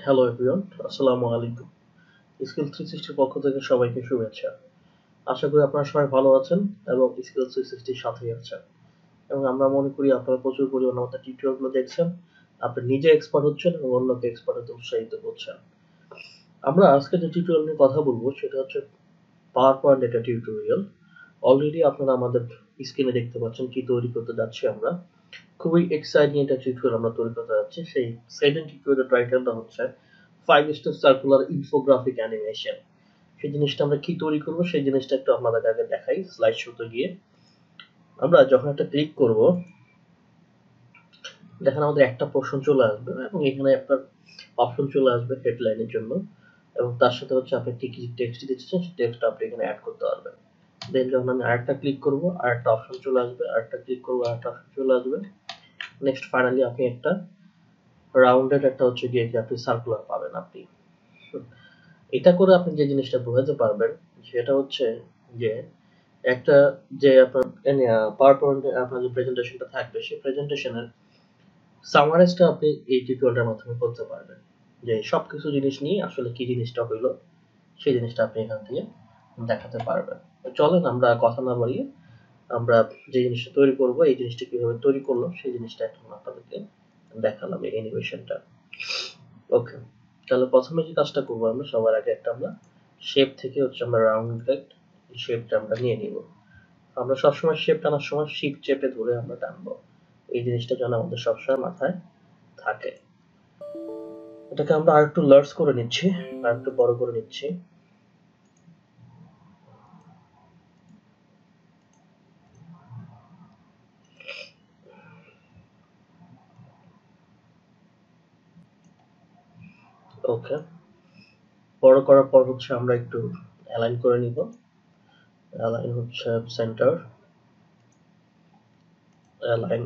Hello everyone, আসসালামু আলাইকুম। Skill 360 পক্ষ থেকে সবাইকে শুভেচ্ছা। আশা করি আপনারা সবাই ভালো আছেন এবং স্কিল 360 সাথেই আছেন। এবং আমরা মনে করি আপনারা প্রচুর পরিমাণে আমাদের টিউটোরিয়ালগুলো দেখছেন, আপনি নিজে এক্সপার্ট হচ্ছেন এবং অন্যকে এক্সপার্ট হতে উৎসাহিত করছেন। আমরা আজকে যে টিউটোরিয়াল নিয়ে কথা বলবো সেটা হচ্ছে পাওয়ার পয়েন্ট একটা টিউটোরিয়াল। অলরেডি আপনারা আমাদের স্ক্রিনে দেখতে পাচ্ছেন কি তৈরি করতে যাচ্ছি আমরা। খুবই এক্সাইটিং একটা টিউটোরিয়াল আমরা তৈরি করতে যাচ্ছি। সেই সেকেন্ড টিউটোরিয়ালের টাইটেলটা হচ্ছে 5 স্টেপ সার্কুলার ইনফোগ্রাফিক অ্যানিমেশন। সেই জিনিসটা আমরা কি তৈরি করব সেই জিনিসটা একটু আপনাদের আগে দেখাই স্লাইড শোতে গিয়ে। আমরা যখন একটা ক্লিক করব, দেখেন আমাদের একটা পোর্শন চলে আসবে এবং এখানে আপনার অপশন চলে আসবে হেডলাইনের জন্য এবং তার সাথে হচ্ছে আপনি কি কি টেক্সট দিচ্ছেন সেই টেক্সট আপনি এখানে অ্যাড করতে পারবেন। দেন যখন আমি আরেকটা ক্লিক করব আরেকটা অপশন চলে আসবে, আরেকটা ক্লিক করব আরেকটা অপশন চলে আসবে। নেক্সট ফাইনালি আপনি একটা রাউন্ডেড একটা হচ্ছে গিয়ে কি আপনি সার্কুলার পাবেন আপনি। এটা করে আপনি যে জিনিসটা বোঝাতে পারবেন সেটা হচ্ছে যে একটা যে আপনার পাওয়ার পয়েন্টে আপনার যে প্রেজেন্টেশনটা থাকবে সেই প্রেজেন্টেশনের সামারাইজটা আপনি এই টিউটোরিয়ালটার মাধ্যমে করতে পারবেন, যে সবকিছু জিনিস নিয়ে আসলে কি জিনিসটা হইলো সেই জিনিসটা আপনি এখান থেকে দেখাতে পারবেন। চলেন আমরা কথা না বাড়িয়ে আমরা যে জিনিসটা তৈরি করব এই জিনিসটা কিভাবে তৈরি করলো সেই জিনিসটা এখন আপনাদেরকে দেখালাম এই অ্যানিমেশনটা। ওকে, তাহলে প্রথমে যে কাজটা করবো আমরা সবার আগে একটা আমরা শেপ থেকে হচ্ছে আমরা রাউন্ড শেপটা আমরা নিয়ে নিব। আমরা সবসময় শেপ টানার সময় শিপ চেপে ধরে আমরা টানবো, এই জিনিসটা যেন আমাদের সবসময় মাথায় থাকে। এটাকে আমরা আরেকটু লার্জ করে নিচ্ছি, আরেকটু বড় করে নিচ্ছি। ওকে, বড় করার পর হচ্ছে আমরা একটু অ্যালাইন করে নিব। অ্যালাইন হচ্ছে সেন্টার, অ্যালাইন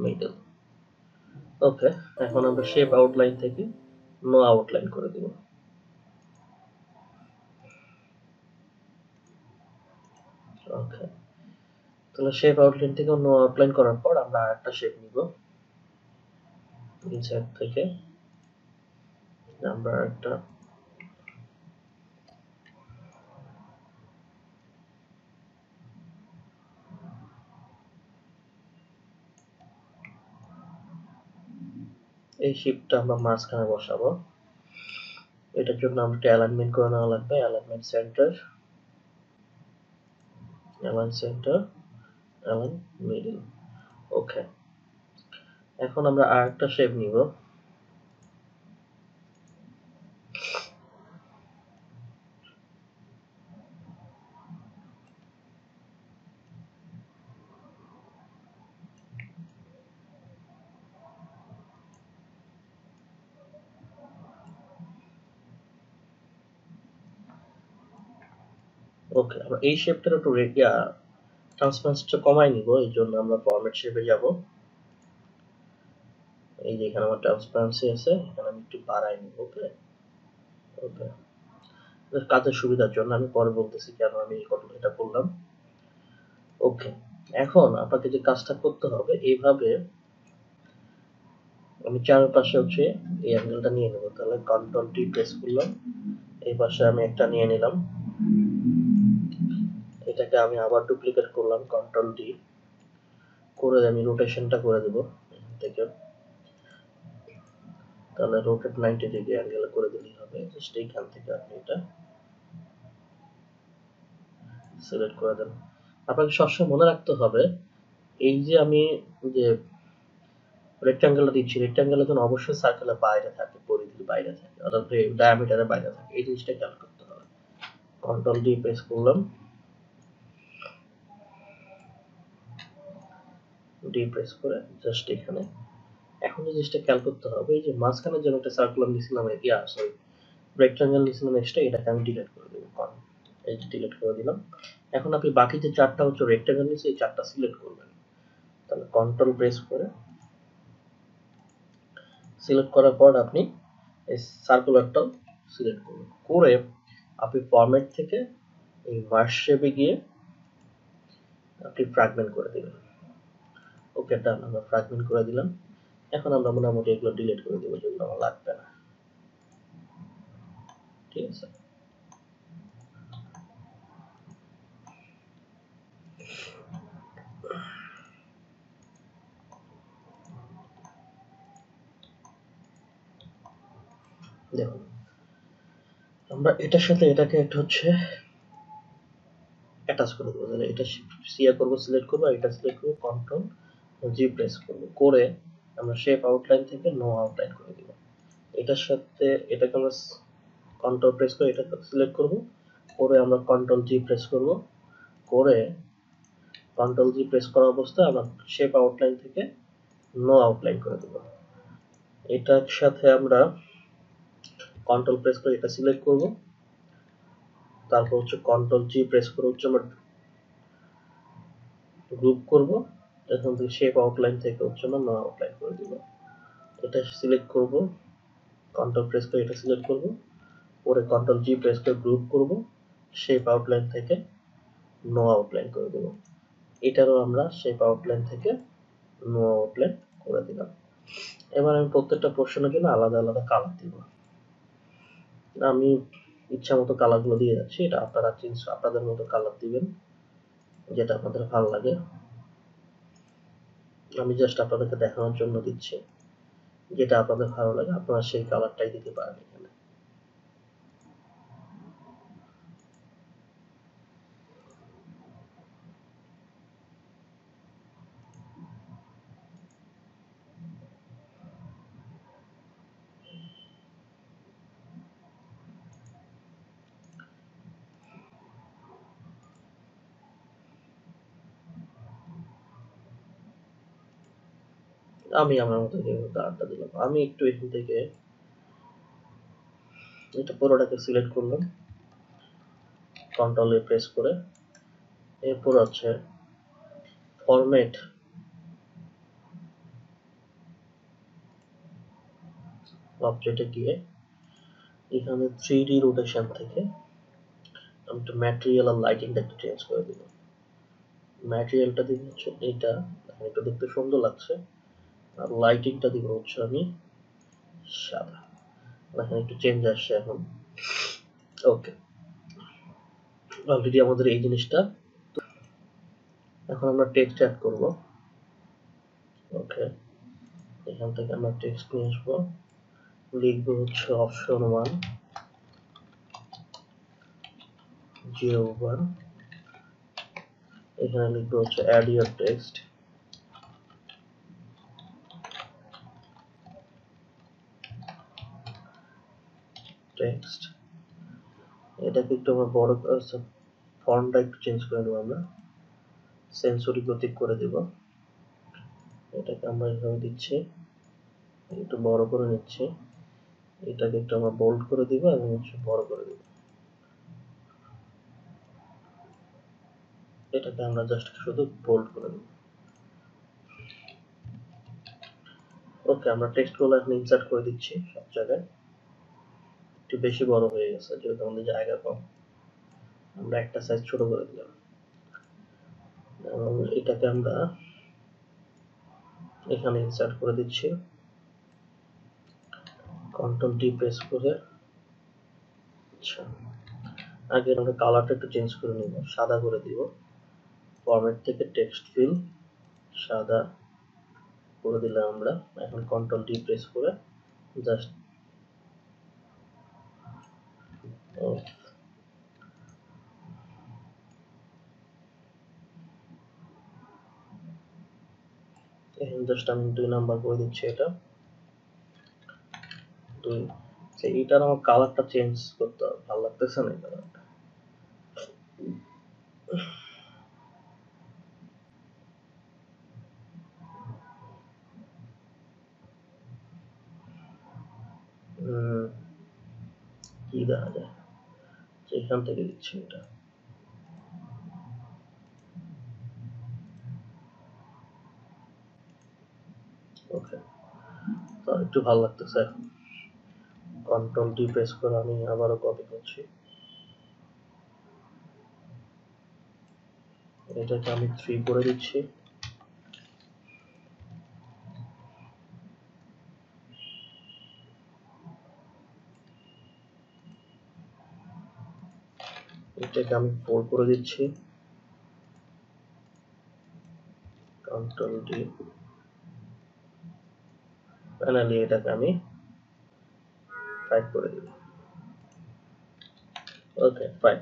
মিডল। ওকে, এখন আমরা শেপ আউটলাইন থেকে নো আউটলাইন করে দিব। ওকে, তাহলে শেপ আউটলাইন থেকে নো আউটলাইন করার পর আমরা আরেকটা শেপ নিব। ইনসার্ট থেকে আমরা একটা এই শেপটা আমরা মাঝখানে বসাবো। এটার জন্য আমরা একটা অ্যালাইনমেন্ট করে নেওয়া লাগবে। Alignment centre, align centre, align middle. Okay, এখন আমরা আরেকটা শেপ নিব। ওকে, আমরা এই শেপটার একটু ট্রান্সপারেন্সিটা কমাই নিব। এই জন্য আমরা ফরম্যাট শেপে যাব। এই যে এখানে আমার ট্রান্সপারেন্সি আছে, এখানে আমি একটু বাড়াই নিব। ওকে ওকে, কাজের সুবিধার জন্য আমি পরে বলতেছি কেন আমি এটা করলাম। ওকে, এখন আপনাকে যে কাজটা করতে হবে এইভাবে আমি চারপাশে হচ্ছে এই অ্যাঙ্গেলটা নিয়ে নেব। তাহলে কন্ট্রোল টি প্রেস করলাম, এই পাশে আমি একটা নিয়ে নিলাম, এটাকে আমি আবার ডুপ্লিকেট করলাম, কন্ট্রোল ডি করে আমি রোটেশনটা করে দেব এখান থেকে। তাহলে রোটেট 90 ডিগ্রি অ্যাঙ্গেল করে দিলেই হবে। জাস্ট এইখান থেকে আপনি এটা সিলেক্ট করে দেন। আপনাকে সবসময় মনে রাখতে হবে এই যে আমি যে রেক্ট্যাঙ্গেলটা দিচ্ছি, রেক্ট্যাঙ্গেলের জন্য অবশ্যই সার্কেলের বাইরে থাকে, পরিধির বাইরে থাকে, অর্থাৎ ডায়ামিটারের বাইরে থাকে। এই জিনিসটা খেয়াল করতে হবে। কন্ট্রোল ডি প্রেস করলাম, ডি প্রেস করে জাস্ট এখানে। এখন যে জিনিসটা খেয়াল করতে হবে এই যে মাঝখানে যেন একটা সার্কুলার নিছিলাম, সরি রেক্ট্যাঙ্গেল নিছিলাম এক্সট্রা, এটাকে আমি ডিলিট করে দেবো। এই যে ডিলিট করে দিলাম। এখন আপনি বাকি যে চারটা হচ্ছে রেক্ট্যাঙ্গেল নিচে এই চারটা সিলেক্ট করবেন। তাহলে কন্ট্রোল প্রেস করে সিলেক্ট করার পর আপনি এই সার্কুলারটাও সিলেক্ট করবেন। করে আপনি ফরম্যাট থেকে এই মার্জ শেপে গিয়ে আপনি ফ্র্যাগমেন্ট করে দিবেন। ওকে, ডান, আমরা ফ্র্যাগমেন্ট করে দিলাম। এখন আমরা মোটামুটি এগুলো ডিলিট করে দেবো যেগুলো আমার লাগবে না। ঠিক আছে। দেখুন আমরা এটার সাথে এটাকে একটা হচ্ছে অ্যাটাচ করে দেবো। তাহলে এটা সিয়া করব, সিলেক্ট করবো, এটা সিলেক্ট করবো, কন্ট্রোল জি প্রেস করবো, করে আমরা শেপ আউটলাইন থেকে নো আউটলাইন করে দিব। এটার সাথে এটাকে আমরা কন্ট্রোল প্রেস করে এটা সিলেক্ট করব, করে আমরা কন্ট্রোল জি প্রেস করব, করে কন্ট্রোল জি প্রেস করা অবস্থায় আমরা শেপ আউটলাইন থেকে নো আউটলাইন করে দেব। এটার সাথে আমরা কন্ট্রোল প্রেস করে এটা সিলেক্ট করব, তারপর হচ্ছে কন্ট্রোল জি প্রেস করে হচ্ছে আমরা গ্রুপ করব, এখন থেকে শেপ আউটলাইন থেকে হচ্ছে আমরা নো আউটলাইন করে দিব। এটা সিলেক্ট করব, কন্ট্রোল প্রেস করে এটা সিলেক্ট করব, পরে কন্ট্রোল জি প্রেস করে গ্রুপ করব, শেপ আউটলাইন থেকে নো আউটলাইন করে দেব। এটারও আমরা শেপ আউটলাইন থেকে নো আউটলাইন করে দিলাম। এবার আমি প্রত্যেকটা পোর্শনের জন্য আলাদা আলাদা কালার দিব। আমি ইচ্ছা মতো কালারগুলো দিয়ে যাচ্ছি, এটা আপনারা আপনাদের মতো কালার দিবেন যেটা আপনাদের ভালো লাগে। আমি জাস্ট আপনাদেরকে দেখানোর জন্য দিচ্ছি, যেটা আপনাদের ভালো লাগে আপনারা সেই কালারটাই দিতে পারেন এখানে। আমি আমার মতো কালারটা দিলাম। আমি একটু এখান থেকে এটা পুরোটাকে সিলেক্ট করলাম, কন্ট্রোল এ প্রেস করে, এরপর হচ্ছে ফরম্যাট অবজেক্টে গিয়ে এখানে 3D রোটেশন থেকে আমি একটু ম্যাটেরিয়াল আর লাইটিংটা একটু চেঞ্জ করে দিব। ম্যাটেরিয়ালটা দিব হচ্ছে এইটা, এটা দেখতে সুন্দর লাগছে, আর লাইটিংটা দিব হচ্ছে আমি সাদা। এখানে একটু চেঞ্জ আসছে এখন। ওকে, অলরেডি আমাদের এই জিনিসটা। এখন আমরা টেক্সট অ্যাড করব। ওকে, এখান থেকে আমরা টেক্সট নিয়ে আসবো, লিখবো হচ্ছে অপশন 1 01, এখানে লিখবো হচ্ছে অ্যাড ইউর টেক্সট, টেক্সট এটাকে একটু আমরা বড় ফন্টটা একটু চেঞ্জ করে দেবো, আমরা সেন্সরি গতিক করে দেব। এটাকে আমরা এভাবে দিচ্ছি, একটু বড় করে নিচ্ছি, এটাকে একটু আমরা বোল্ড করে দিব এবং হচ্ছে বড় করে দিব। এটাকে আমরা জাস্ট শুধু বোল্ড করে দেব। ওকে, আমরা টেক্সটগুলো এখন ইনসার্ট করে দিচ্ছি সব জায়গায়। একটু বেশি বড় হয়ে গেছে যেহেতু আমাদের জায়গা কম, আমরা একটা সাইজ ছোট করে দিলাম এবং এটাকে আমরা এখানে ইনসার্ট করে দিচ্ছি, কন্ট্রোল ডি প্রেস করে। আচ্ছা, আগে আমরা কালারটা একটু চেঞ্জ করে নিব, সাদা করে দিব। ফরম্যাট থেকে টেক্সট ফিল সাদা করে দিলাম আমরা। এখন কন্ট্রোল ডি প্রেস করে জাস্ট এখন জাস্ট আমি 2 নাম্বার করে দিচ্ছি এটা 2। এইটার আমার কালারটা চেঞ্জ করতে হবে, ভালো লাগতেছে না এই কালারটা। কি দেখা যায়, এখান থেকে দিচ্ছি এটা। ওকে, তো একটু ভালো লাগতেছে এখন। কন্ট্রোল ডি প্রেস করে আমি আবারও কপি করছি, এটাকে আমি 3 করে দিচ্ছি। এটাকে আমি 4 করে দিচ্ছি, কন্ট্রোল ডি। ফাইনালি এটাকে আমি 5 করে দিব। ওকে, 5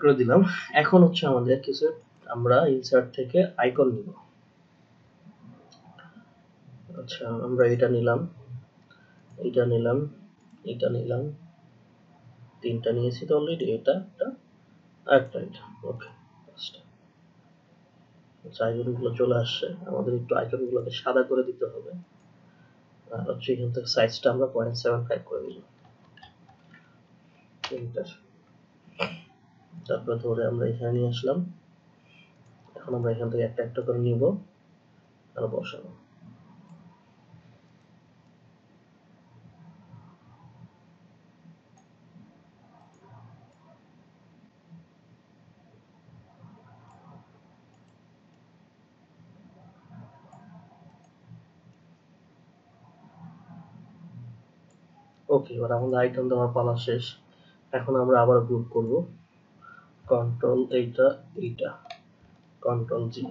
করে দিলাম। এখন হচ্ছে আমাদের কিছু আমরা ইনসার্ট থেকে আইকন নিব। আচ্ছা, আমরা এটা নিলাম, এটা নিলাম, এটা নিলাম, 3টা নিয়েছি তো অলরেডি, এটা আরেকটা, এটা। ওকে, আইকনগুলো চলে আসছে। আমাদের একটু আইকনগুলোকে সাদা করে দিতে হবে। আর হচ্ছে এখান থেকে সাইজটা আমরা 0.75 করে দিলাম। তারপরে ধরে আমরা এখানে নিয়ে আসলাম। এখন আমরা এখান থেকে একটা একটা করে নিব আর বসাবো। ওকে, এবার আমাদের আইকন দেওয়ার পালা শেষ। এখন আমরা আবার গ্রুপ করব। কন্ট্রোল এইটা, কন্ট্রোল জি,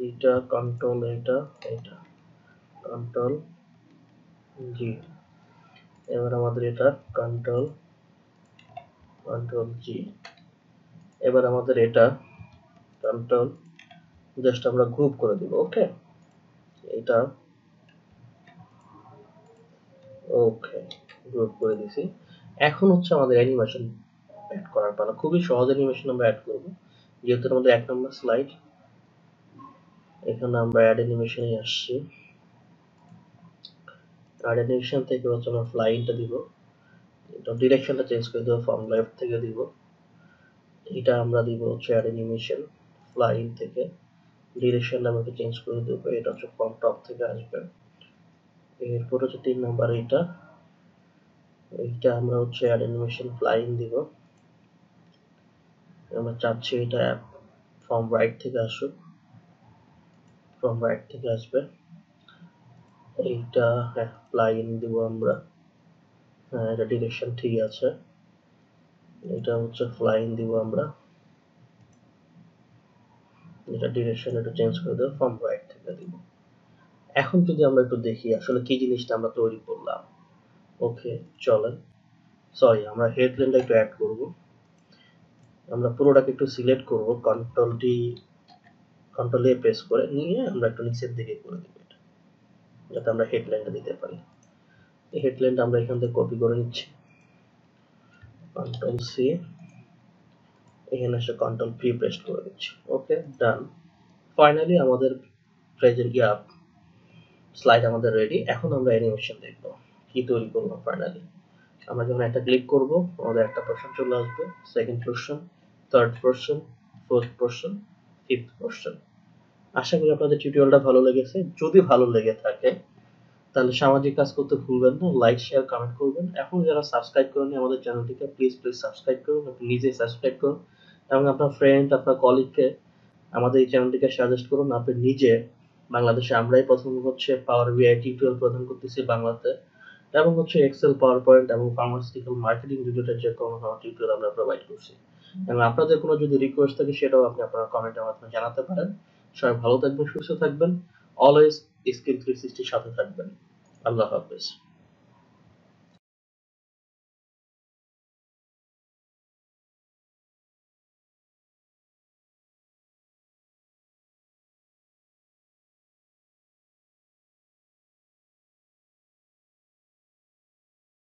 এইটা কন্ট্রোল, এটা কন্ট্রোল জি। এবার আমাদের এটা কন্ট্রোল জি। এবার আমাদের এটা কন্ট্রোল, জাস্ট আমরা গ্রুপ করে দিব। ওকে, এটা ওকে, গ্রুপ করে দিছি। এখন হচ্ছে আমাদের অ্যানিমেশন অ্যাড করার পালা। খুবই সহজ অ্যানিমেশন আমরা অ্যাড করব। যেহেতু আমাদের 1 নম্বর স্লাইড, এখানে আমরা অ্যাড অ্যানিমেশনে আসছি। অ্যাড অ্যানিমেশন থেকে হচ্ছে আমরা ফ্লাইংটা দিব। এটা ডিরেকশনটা চেঞ্জ করে দেব, ফ্রম লেফট থেকে দিব। এটা আমরা দিব হচ্ছে অ্যাড অ্যানিমেশন ফ্লাইং থেকে, ডিরেকশনটা আমরা চেঞ্জ করে দেব। এটা হচ্ছে ফ্রম টপ থেকে আসবে। এরপর হচ্ছে 3 নাম্বার, এইটা আমরা হচ্ছে অ্যাড অ্যানিমেশন ফ্লাইং দিব। আমরা চাচ্ছি এটা ফ্রম রাইট থেকে আসুক, ফ্রম রাইট থেকে আসবে। এইটা ফ্লাইং দিব আমরা। হ্যাঁ, এটা ডিরেকশন ঠিক আছে। এটা হচ্ছে ফ্লাইং দিব আমরা। এটা ডিরেকশন একটু চেঞ্জ করে দেব, ফ্রম রাইট থেকে দিব। এখন যদি আমরা একটু দেখি আসলে কি জিনিসটা আমরা তৈরি করলাম। ওকে, চলেন। সরি, আমরা হেডলাইনটা একটু অ্যাড করব। আমরা পুরোটাকে একটু সিলেক্ট করব, কন্ট্রোল এ প্রেস করে নিয়ে আমরা একটু নিচের দিকে করে দিব এটা, যাতে আমরা হেডলাইনটা দিতে পারি। এই হেডলাইনটা আমরা এখান থেকে কপি করে নিচ্ছি, কন্ট্রোল সি, এখানে এসে কন্ট্রোল ভি প্রেস করে দিচ্ছি। ওকে, ডান। ফাইনালি আমাদের প্রেজেন্ট স্লাইড আমাদের রেডি। এখন আমরা অ্যানিমেশন দেখব কি তৈরি করলাম। ফাইনালি আমরা যখন একটা ক্লিক করব, আমাদের একটা পোরশন চলে আসবে, second portion, third portion, fourth portion, fifth portion. আশা করি আপনাদের টিউটোরিয়ালটা ভালো লেগেছে। যদি ভালো লেগে থাকে তাহলে সামাজিক কাজ করতে ভুলবেন না, লাইক শেয়ার কমেন্ট করবেন। এখন যারা সাবস্ক্রাইব করেননি আমাদের চ্যানেলটিকে, প্লিজ সাবস্ক্রাইব করুন, আপনি নিজেই সাবস্ক্রাইব করুন এবং আপনার ফ্রেন্ড, আপনার কলিগকে আমাদের এই চ্যানেলটিকে সাজেস্ট করুন। আপনি নিজে, বাংলাদেশে আমরাই প্রথম হচ্ছে পাওয়ার বিআই টিউটোরিয়াল প্রদান করতেছি বাংলাতে, এবং হচ্ছে এক্সেল, পাওয়ার পয়েন্ট এবং ফার্মাসিউটিক্যাল মার্কেটিং রিলেটেড যে কোনো টিউটোরিয়াল আমরা প্রোভাইড করছি। এবং আপনাদের কোনো যদি রিকোয়েস্ট থাকে সেটাও আপনি আপনার কমেন্টের মাধ্যমে জানাতে পারেন। সবাই ভালো থাকবেন, সুস্থ থাকবেন, অলওয়েজ স্কিল 360 সাথে থাকবেন। আল্লাহ হাফেজ।